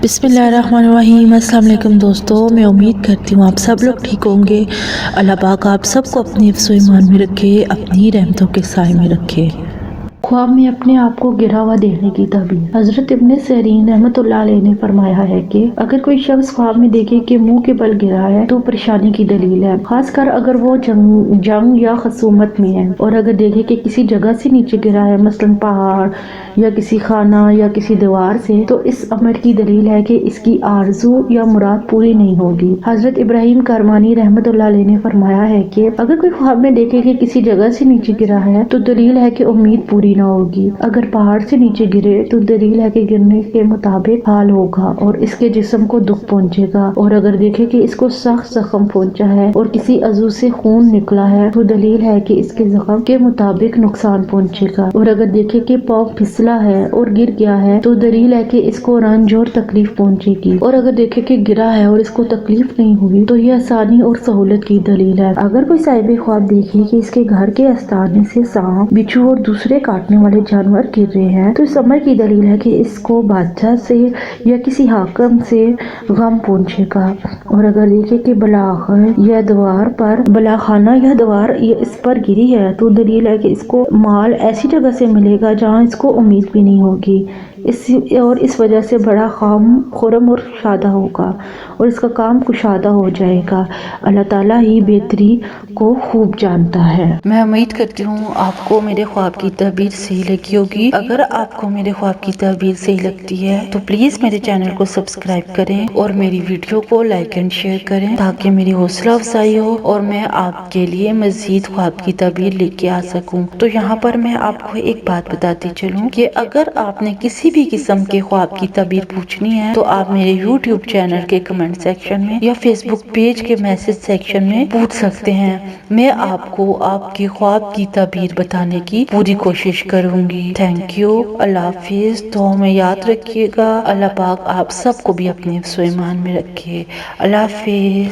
बिस्मिल्लाहिर्रहमानिर्रहीम। अस्सलाम वालेकुम दोस्तों, मैं उम्मीद करती हूँ आप सब लोग ठीक होंगे। अल्लाह पाक आप सबको अपनी हिफ्ज़ व ईमान में रखे, अपनी रहमतों के साए में रखे। ख्वाब में अपने आप को गिरा हुआ देखने की ताबीर। हजरत इब्ने सीरीन रहमतुल्लाह अलैह ने फरमाया है कि अगर कोई शख्स ख्वाब में देखे कि मुंह के बल गिरा है तो परेशानी की दलील है, खासकर अगर वो जंग या खसूमत में है। और अगर देखे कि किसी जगह से नीचे गिरा है, मसलन पहाड़ या किसी खाना या किसी दीवार से, तो इस अमर की दलील है कि इसकी आरज़ू या मुराद पूरी नहीं होगी। हजरत इब्राहिम करमानी रहमतुल्लाह अलैह ने फरमाया है कि अगर कोई ख्वाब में देखे कि किसी जगह से नीचे गिरा है तो दलील है कि उम्मीद पूरी न होगी। अगर पहाड़ से नीचे गिरे तो दलील है कि गिरने के मुताबिक हाल होगा और इसके जिस्म को दुख पहुंचेगा। और अगर देखे कि इसको सख्त जख्म पहुंचा है और किसी अज़ू से खून निकला है तो दलील है कि इसके जख्म के मुताबिक नुकसान पहुंचेगा। और अगर देखे कि पाँव फिसला है और गिर गया है तो दलील है कि इसको रंज और तकलीफ पहुंचेगी। और अगर देखे कि गिरा है और इसको तकलीफ नहीं हुई तो यह आसानी और सहूलत की दलील है। अगर कोई साहिब ख्वाब देखे कि इसके घर के आस्ताने से सांप, बिच्छू और दूसरे काटने वाले जानवर गिर रहे हैं तो इस अमर की दलील है कि इसको बादशाह से या किसी हाकिम से गम पहुंचेगा। और अगर देखे कि बलाखाना या दीवार इस पर गिरी है तो दलील है कि इसको माल ऐसी जगह से मिलेगा जहां इसको उम्मीद भी नहीं होगी। इस वजह से बड़ा खुरम और शादा होगा और इसका काम कुशादा हो जाएगा। अल्लाह ताला ही बेहतरी को खूब जानता है। मैं उम्मीद करती हूँ आपको मेरे ख्वाब की तबीर सही लगी होगी। अगर आपको मेरे ख्वाब की तबीर सही लगती है तो प्लीज मेरे चैनल को सब्सक्राइब करें और मेरी वीडियो को लाइक एंड शेयर करें ताकि मेरी हौसला अफजाई हो और मैं आपके लिए मजीद ख्वाब की तबीर लेके आ सकूं। तो यहाँ पर मैं आपको एक बात बताती चलूं कि अगर आपने किसी भी किस्म के ख्वाब की तबीर पूछनी है तो आप मेरे यूट्यूब चैनल के कमेंट सेक्शन में या फेसबुक पेज के मैसेज सेक्शन में पूछ सकते हैं। मैं आपको आपके ख्वाब की तबीर बताने की पूरी कोशिश करूंगी। Thank you. अल्लाह हाफिज। तो हमें याद रखिएगा। अल्लाह पाक आप सबको भी अपने हिफ्ज़ व ईमान में रखे। अल्लाह हाफिज।